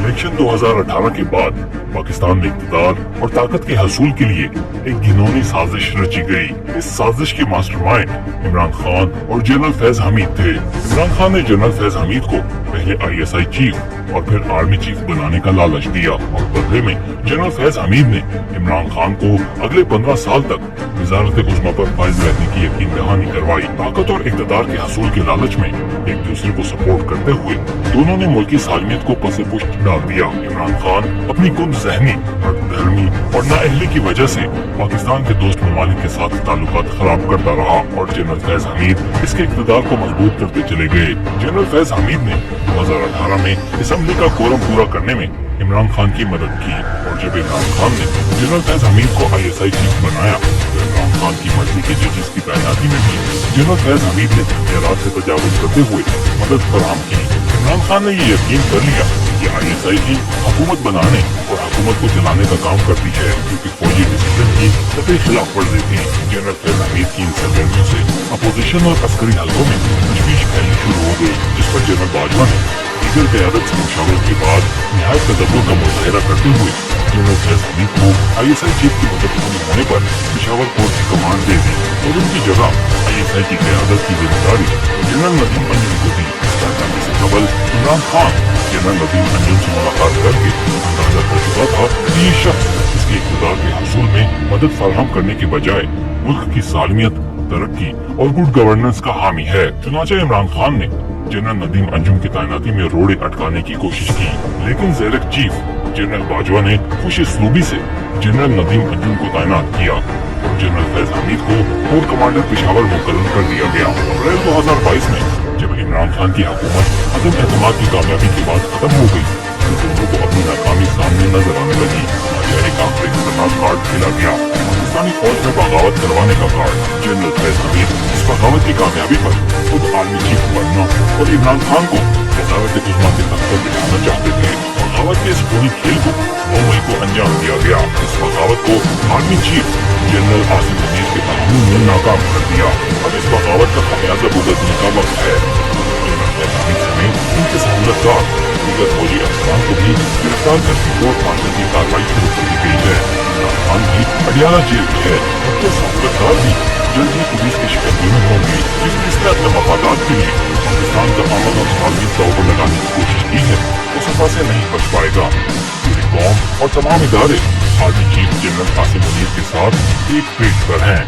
Election 2018 के बाद पाकिस्तान में इक़्तिदार और ताकत के हसूल के लिए एक घिनौनी साजिश रची गई। इस साजिश के मास्टरमाइंड इमरान खान और जनरल फैज हमीद थे। इमरान खान ने जनरल फैज हमीद को पहले ISI चीफ और फिर आर्मी चीफ बनाने का लालच दिया और बदले में जनरल फैज हमीद ने इमरान खान को अगले 15 साल तक वजारत उज़्मा पर फाइज रहने की यकीन दहानी करवाई। ताकत और इक़्तिदार के हसूल के लालच में एक दूसरे को सपोर्ट करते हुए दोनों ने मुल्की सालमियत को पसे पुष्ट डाल दिया। इमरान खान अपनी कुंद ज़हनी, धर्मी और नाअहली की वजह से पाकिस्तान के दोस्त ममालिक के साथ ताल्लुकात खराब करता रहा और जनरल फैज हमीद इसके इक़्तिदार को मजबूत करते चले गए। जनरल फैज हमीद ने 2018 में असम्बली का कोरम पूरा करने में इमरान खान की मदद की और जब इमरान खान ने जनरल फैज हमीद को ISI चीफ बनाया तो इमरान खान की मर्जी के जजेस की तैनाती में भी जनरल फैज हमीद ने इख्तियारात से तजावुज़ करते हुए मदद फराहम की। इमरान खान ने ये यकीन कर लिया कि ISI ही हुकूमत बनाने और हुकूमत को चलाने का काम करती है, क्योंकि फौजी डिसिप्लिन की कतई खिलाफ वर्जी थी। जनरल फैज हमीद की इन सरगर्मियों से अपोजिशन और अस्करी हलकों में तशवीश फैलनी शुरू हो गई, जिस पर जनरल बाजवा ने दीगर क़यादत से मुशावरत के बाद निहायत तदब्बुर का मुज़ाहिरा करते हुए जनरल फैज हमीद को ISI चीफ की मदद पूरी होने पर पेशावर कोर्ट की कमांड दे दी और उनकी जगह ISI की क़यादत की जिम्मेदारी जनरल नदीम अंजुम को दी। करने से कबल इमरान खान जनरल नदीम अंजुम से मुलाकात करके अंदाजा कर चुका था कि ये शख्स इसके इक़्तिदार के हसूल में मदद फराहम करने के बजाय मुल्क की सालमियत, तरक्की और गुड गवर्नेंस का हामी है। चुनांचे इमरान खान ने जनरल नदीम अंजुम की तैनाती में रोड़े अटकाने की कोशिश की, लेकिन ज़ेरक चीफ जनरल बाजवा ने खुश इसलूबी से जनरल नदीम अंजुम को तैनात किया और जनरल फैज हमीद को कोर कमांडर पेशावर मुकर्रर कर दिया गया। अप्रैल 2022 में जब इमरान खान की हुकूमत अदम एतमाद की कामयाबी के बाद खत्म हो गई तो दोनों को अपनी नाकामी सामने नजर आने लगी। एक आखिरी खतरनाक कार्ड खेला गया, पाकिस्तानी फौज में बगावत करवाने का कार्ड। जनरल फैज हमीद इस बगावत की कामयाबी पर खुद आर्मी चीफ बनना और इमरान खान को वज़ारत उज़्मा के तख्त पर बिठाना चाहते थे। बगावत के इस पूरी खेल को 9 मई को अंजाम दिया गया। इस बगावत को army chief general Asim Munir के ताउन ने नाकाम कर दिया। अब इस बगावत का खमियाजा भुगतने का वक्त है। जनरल फैज हमीद समेत उनके सहूलतकार दीगर फौजी अफसरान को भी गिरफ्तार करके कोर्ट मार्शल की कार्रवाई शुरू कर दी गई है। इमरान खान भी अडियाला जेल में है। उनके सहूलतकार भी जल्द ही पुलिस के शिकंजे में होंगे। जिस पुलिस ने अपने मफादात के लिए पाकिस्तान का अमन और सालमियत दांव पर लगाने की कोशिश की है वो सफा से नहीं बच पाएगा। पूरी कौम और तमाम इदारे army chief general Asim Munir के साथ एक पेज पर हैं।